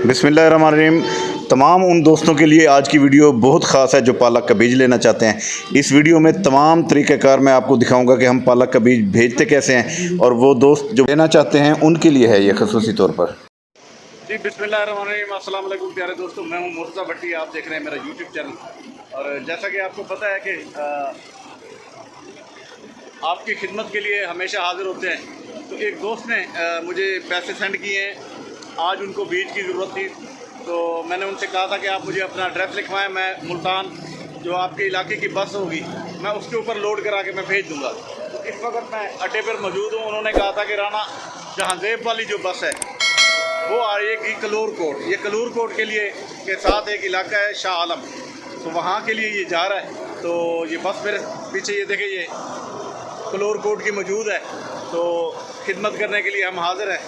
बिस्मिल्लाहिर्रहमानिर्रहीम। तमाम उन दोस्तों के लिए आज की वीडियो बहुत ख़ास है जो पालक का बीज लेना चाहते हैं। इस वीडियो में तमाम तरीक़ाकार मैं आपको दिखाऊंगा कि हम पालक का बीज भेजते कैसे हैं, और वो दोस्त जो लेना चाहते हैं उनके लिए है ये ख़ुसूसी तौर पर। जी बिस्मिल्लाहिर्रहमानिर्रहीम। अस्सलाम वालेकुम प्यारे दोस्तों, मैं हूं मुर्तज़ा भट्टी। आप देख रहे हैं मेरा यूट्यूब चैनल। और जैसा कि आपको पता है कि आपकी खिदमत के लिए हमेशा हाज़िर होते हैं। तो एक दोस्त ने मुझे पैसे सेंड किए हैं, आज उनको बीज की ज़रूरत थी। तो मैंने उनसे कहा था कि आप मुझे अपना एड्रेस लिखवाएं, मैं मुल्तान जो आपके इलाके की बस होगी मैं उसके ऊपर लोड करा के मैं भेज दूँगा। तो इस वक्त मैं अड्डे पर मौजूद हूँ। उन्होंने कहा था कि राना जहांजेब वाली जो बस है वो आएगी कलूर कोट। ये कलूर कोट के लिए के साथ एक इलाका है शाह आलम, तो वहाँ के लिए ये जा रहा है। तो ये बस मेरे पीछे ये देखें, ये कलूर कोट की मौजूद है। तो खिदमत करने के लिए हम हाज़िर हैं।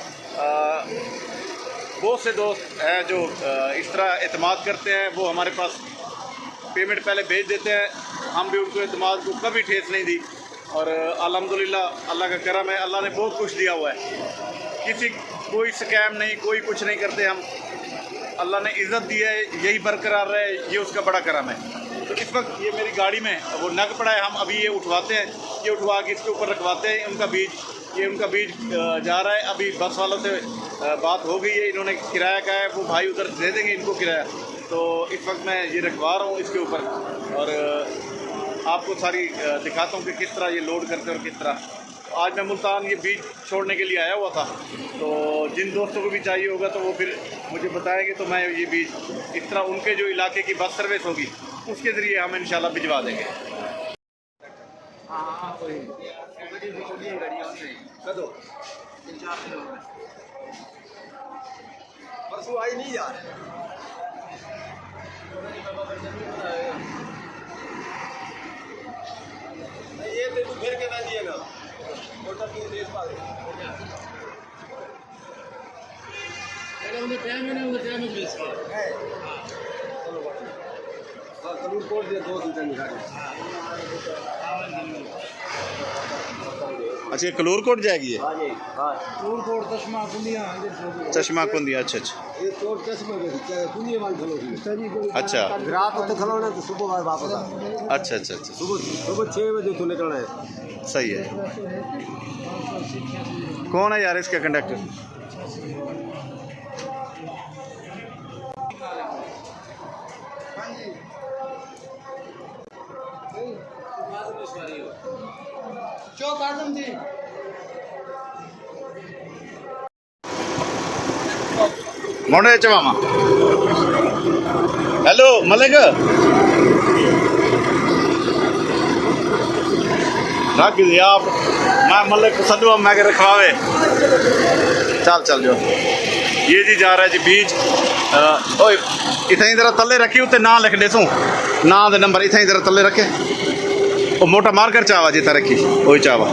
बहुत से दोस्त हैं जो इस तरह एतमाद करते हैं, वो हमारे पास पेमेंट पहले भेज देते हैं, हम भी उनको एतमाद को कभी ठेस नहीं दी। और अल्हम्दुलिल्लाह अल्लाह का करम है, अल्लाह ने बहुत कुछ दिया हुआ है। कोई स्कैम नहीं, कोई कुछ नहीं करते हम। अल्लाह ने इज़्ज़त दी है, यही बरकरार रहे, ये उसका बड़ा करम है। तो इस वक्त ये मेरी गाड़ी में वो नग पड़ा है, हम अभी ये उठवाते हैं, ये उठवा के इसके ऊपर रखवाते हैं उनका बीज। ये उनका बीज जा रहा है। अभी बस वालों से बात हो गई है, इन्होंने किराया कहा है, वो भाई उधर दे देंगे इनको किराया। तो इस वक्त मैं ये रखवा रहा हूँ इसके ऊपर, और आपको सारी दिखाता हूँ कि किस तरह ये लोड करते हैं और किस तरह। आज मैं मुल्तान ये बीज छोड़ने के लिए आया हुआ था। तो जिन दोस्तों को भी चाहिए होगा तो वो फिर मुझे बताएंगे, तो मैं ये बीज इस तरह उनके जो इलाके की बस सर्विस होगी उसके ज़रिए हम इंशाल्लाह भिजवा देंगे। परसों आई नहीं यार, ये तेरे फिर के ना दिएगा मोटा तू देश पा दे। उन्हें टाइम में मिस किया है। चलो हां कलूर कोट दे दो दिन निकाल। अच्छा, ये कलूर कोट जाएगी ये? हां जी हां, कलूर कोट चश्मा कुंदिया। अच्छा अच्छा, ये कोट चश्मे के कुंदिया वाली खलो। अच्छा रात को खलोना तो सुबह वापस आ। अच्छा अच्छा अच्छा, सुबह 6 बजे तो निकलना है। सही है। कौन है यार इसका कंडक्टर? मोड़े चवामा। हेलो मलिक, रख दिया आप, मैं मलिक सदवा मैं के रखवावे। चल चल जो ये जी जा रहा है जी बीज। ओए इतना जरा तले रखी, उत्ते ना लिख दे तू, ना दे नंबर इतना जरा तले रखे। वो मोटा मार कर चावा जितना रखी वही चावा।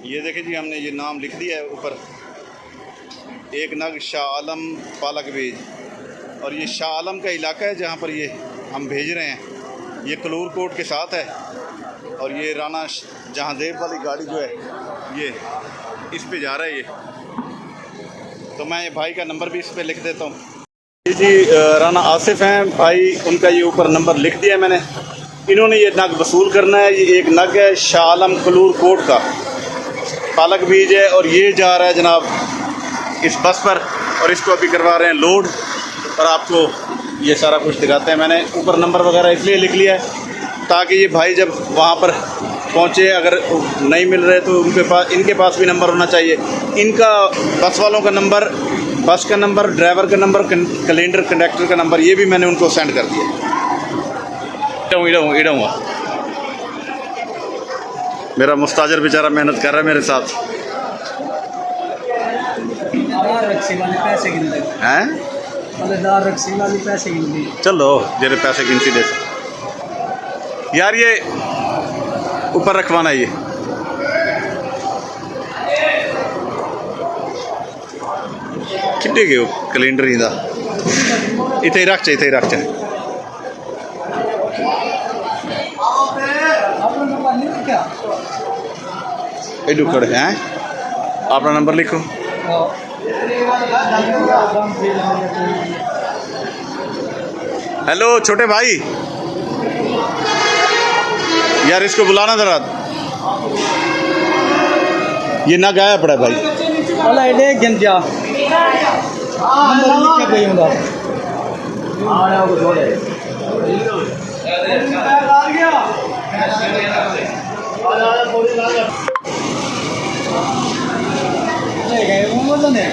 ये देखें जी, हमने ये नाम लिख दिया है ऊपर, एक नग शाह आलम पालक बीज। और ये शाह आलम का इलाका है जहाँ पर ये हम भेज रहे हैं। ये कलूर कोट के साथ है, और ये राना जहांजेब वाली गाड़ी जो है ये इस पे जा रहा है ये। तो मैं ये भाई का नंबर भी इस पे लिख देता हूँ। जी राना आसिफ हैं भाई, उनका ये ऊपर नंबर लिख दिया है मैंने। इन्होंने ये नग वसूल करना है। ये एक नग है शाह आलम कलूर कोट का पालक बीज है, और ये जा रहा है जनाब इस बस पर, और इसको अभी करवा रहे हैं लोड। और आपको ये सारा कुछ दिखाते हैं। मैंने ऊपर नंबर वगैरह इसलिए लिख लिया है ताकि ये भाई जब वहाँ पर पहुँचे, अगर नहीं मिल रहे तो इनके पास भी नंबर होना चाहिए। इनका बस वालों का नंबर, बस का नंबर, ड्राइवर का नंबर, कैलेंडर कंडक्टर का नंबर, ये भी मैंने उनको सेंड कर दिया। मेरा मुस्ताजर बेचारा मेहनत कर रहा है मेरे साथ। रक्सी वाले पैसे गिन दे हैं मजेदार रक्सी वाली पैसे गिन दी। चलो जेरे पैसे गिनती दे यार, ये ऊपर रखवाना ये कितने गए कैलेंडर इंदा इतने ही रख चा, इतने ही रख चा। आपने नंबर नहीं लिखा? एडू खड़े हैं, अपना नंबर लिखो। हेलो छोटे भाई, यार इसको बुलाना जरा, ये ना गाया पड़ा भाई। वाला एडे गंजा नंबर लिख के गई हूं आया वो छोड़े आ गया थोड़ी लागत ले गए वो मतलब ने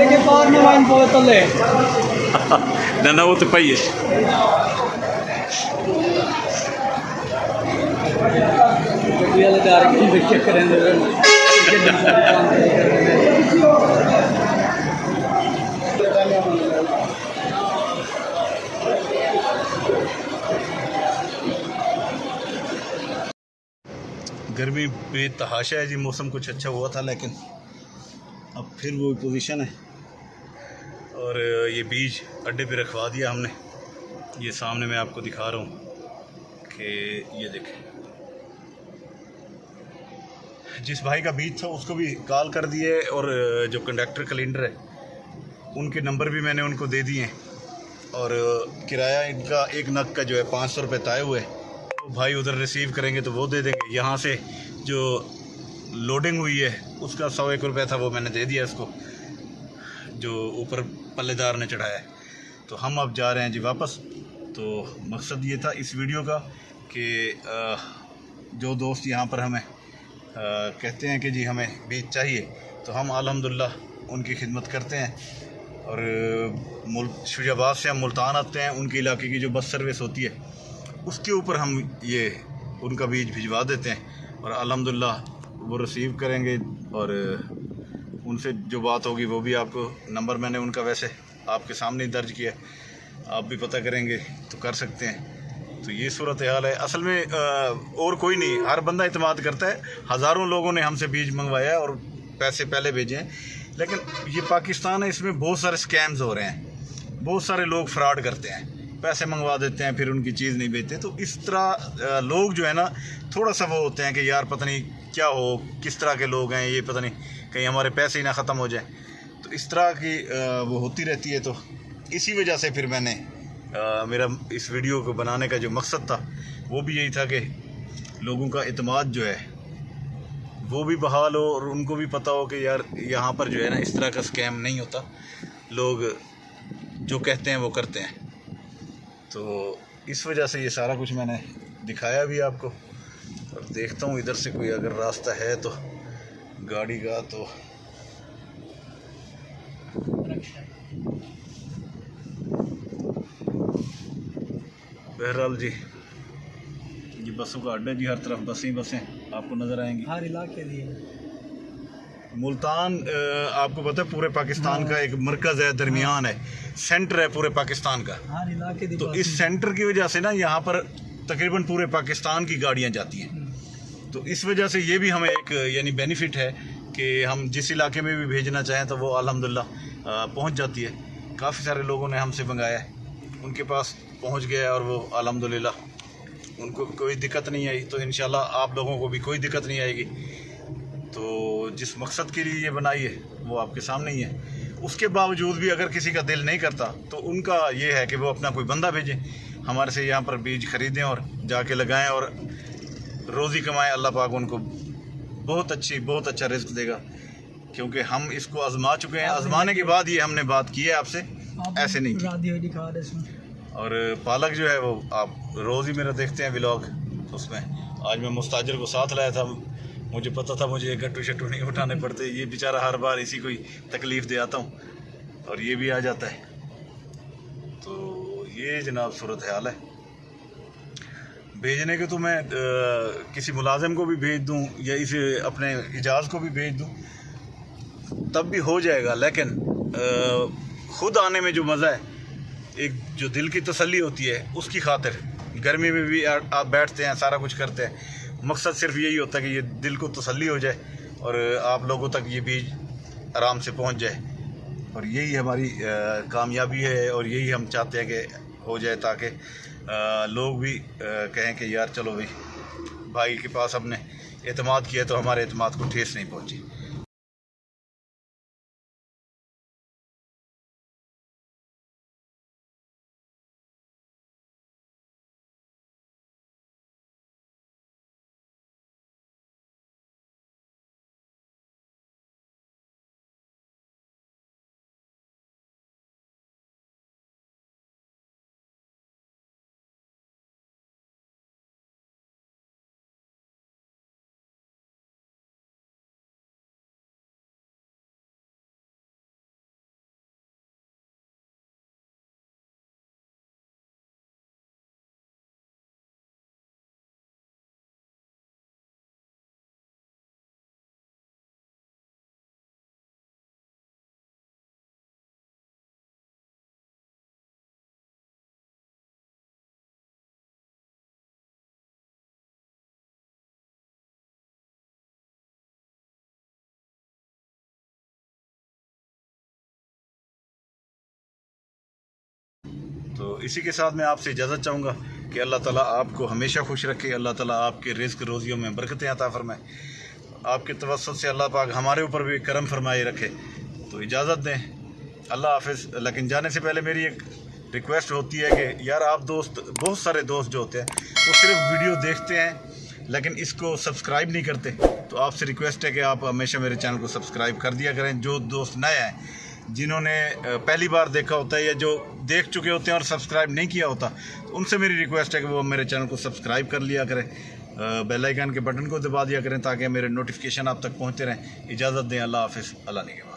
के पार में वाइन पोले तले ना वो तो पाइए गर्मी बेतहाशा है जी। मौसम कुछ अच्छा हुआ था लेकिन अब फिर वो पोजीशन है। और ये बीज अड्डे पे रखवा दिया हमने। ये सामने मैं आपको दिखा रहा हूँ कि ये देखें, जिस भाई का बीज था उसको भी कॉल कर दिए और जो कंडक्टर कैलेंडर है उनके नंबर भी मैंने उनको दे दिए। और किराया इनका एक नग का जो है 500 रुपये तय हुए, तो भाई उधर रिसीव करेंगे तो वो दे देंगे। यहाँ से जो लोडिंग हुई है उसका 101 रुपये था, वो मैंने दे दिया इसको, जो ऊपर पल्लेदार ने चढ़ाया है। तो हम अब जा रहे हैं जी वापस। तो मकसद ये था इस वीडियो का कि जो दोस्त यहाँ पर हमें कहते हैं कि जी हमें बीज चाहिए, तो हम अल्हम्दुलिल्लाह उनकी खिदमत करते हैं। और शुजाबाद से हम मुल्तान आते हैं, उनके इलाके की जो बस सर्विस होती है उसके ऊपर हम ये उनका बीज भिजवा देते हैं और अल्हम्दुलिल्लाह वो रिसीव करेंगे। और उनसे जो बात होगी वो भी आपको, नंबर मैंने उनका वैसे आपके सामने ही दर्ज किया, आप भी पता करेंगे तो कर सकते हैं। तो ये सूरत हाल है असल में। और कोई नहीं, हर बंदा इत्मीनान करता है। हज़ारों लोगों ने हमसे बीज मंगवाया है और पैसे पहले भेजे हैं, लेकिन ये पाकिस्तान है, इसमें बहुत सारे स्कैम्स हो रहे हैं। बहुत सारे लोग फ्रॉड करते हैं, पैसे मंगवा देते हैं फिर उनकी चीज़ नहीं भेजते। तो इस तरह लोग जो है ना थोड़ा सा वो होते हैं कि यार पता नहीं क्या हो, किस तरह के लोग हैं ये, पता नहीं कहीं हमारे पैसे ही ना ख़त्म हो जाए। तो इस तरह की वो होती रहती है। तो इसी वजह से फिर मैंने मेरा इस वीडियो को बनाने का जो मकसद था वो भी यही था कि लोगों का इत्मीनान जो है वो भी बहाल हो और उनको भी पता हो कि यार यहाँ पर जो है ना इस तरह का स्कैम नहीं होता, लोग जो कहते हैं वो करते हैं। तो इस वजह से ये सारा कुछ मैंने दिखाया भी आपको। और देखता हूँ इधर से कोई अगर रास्ता है तो गाड़ी का। तो बहरहाल जी ये बसों का अड्डा जी, हर तरफ बसें बसें आपको नज़र आएंगी हर इलाके दिए। मुल्तान आपको पता है पूरे पाकिस्तान का एक मरकज़ है, दरमियान है, सेंटर है पूरे पाकिस्तान का। हर इलाके दी तो इस सेंटर की वजह से ना यहाँ पर तकरीबन पूरे पाकिस्तान की गाड़ियाँ जाती हैं। तो इस वजह से ये भी हमें एक यानी बेनिफिट है कि हम जिस इलाके में भी भेजना चाहें तो वो अल्हम्दुलिल्लाह पहुँच जाती है। काफ़ी सारे लोगों ने हमसे मंगाया है, उनके पास पहुँच गया और वो अल्हम्दुलिल्लाह उनको कोई दिक्कत नहीं आई। तो इंशाल्लाह आप लोगों को भी कोई दिक्कत नहीं आएगी। तो जिस मकसद के लिए ये बनाई है वो आपके सामने ही है। उसके बावजूद भी अगर किसी का दिल नहीं करता तो उनका ये है कि वो अपना कोई बंदा भेजें, हमारे से यहाँ पर बीज ख़रीदें और जाके लगाएं और रोज़ी कमाएं। अल्लाह पाक उनको बहुत अच्छा रिज़्क़ देगा, क्योंकि हम इसको आज़मा चुके हैं। आज़माने के बाद ये हमने बात की है आपसे, ऐसे नहीं की। और पालक जो है वो आप रोज़ ही मेरा देखते हैं व्लॉग, उसमें आज मैं मुस्ताजिर को साथ लाया था। मुझे पता था मुझे गट्टू शट्टू नहीं उठाने पड़ते, ये बेचारा हर बार इसी को ही तकलीफ़ दे आता हूँ। और ये भी आ जाता है। तो ये जनाब सूरत हाल है। भेजने के तो मैं किसी मुलाजिम को भी भेज दूं या इसे अपने इजाज़ को भी भेज दूं तब भी हो जाएगा, लेकिन ख़ुद आने में जो मज़ा है, एक जो दिल की तसल्ली होती है उसकी खातिर गर्मी में भी आप बैठते हैं, सारा कुछ करते हैं, मकसद सिर्फ यही होता है कि ये दिल को तसल्ली हो जाए और आप लोगों तक ये बीज आराम से पहुंच जाए। और यही हमारी कामयाबी है और यही हम चाहते हैं कि हो जाए, ताकि लोग भी कहें कि यार चलो भाई के पास हमने एतमाद किया तो हमारे एतमाद को ठेस नहीं पहुंची। तो इसी के साथ मैं आपसे इजाज़त चाहूँगा कि अल्लाह ताला आपको हमेशा खुश रखे, अल्लाह ताला आपके रिज़्क़ रोज़ियों में बरकतें अता फरमाए, आपके तवस्सुत से अल्लाह पाक हमारे ऊपर भी करम फरमाए रखे। तो इजाज़त दें, अल्लाह हाफ़िज़। लेकिन जाने से पहले मेरी एक रिक्वेस्ट होती है कि यार आप दोस्त, बहुत सारे दोस्त जो होते हैं वो सिर्फ वीडियो देखते हैं लेकिन इसको सब्सक्राइब नहीं करते। तो आपसे रिक्वेस्ट है कि आप हमेशा मेरे चैनल को सब्सक्राइब कर दिया करें। जो दोस्त नए हैं, जिन्होंने पहली बार देखा होता है या जो देख चुके होते हैं और सब्सक्राइब नहीं किया होता, तो उनसे मेरी रिक्वेस्ट है कि वो मेरे चैनल को सब्सक्राइब कर लिया करें, बेल आइकन के बटन को दबा दिया करें ताकि मेरे नोटिफिकेशन आप तक पहुंचते रहें। इजाज़त दें, अल्लाह हाफ़िज़, अल्लाह निगहबान।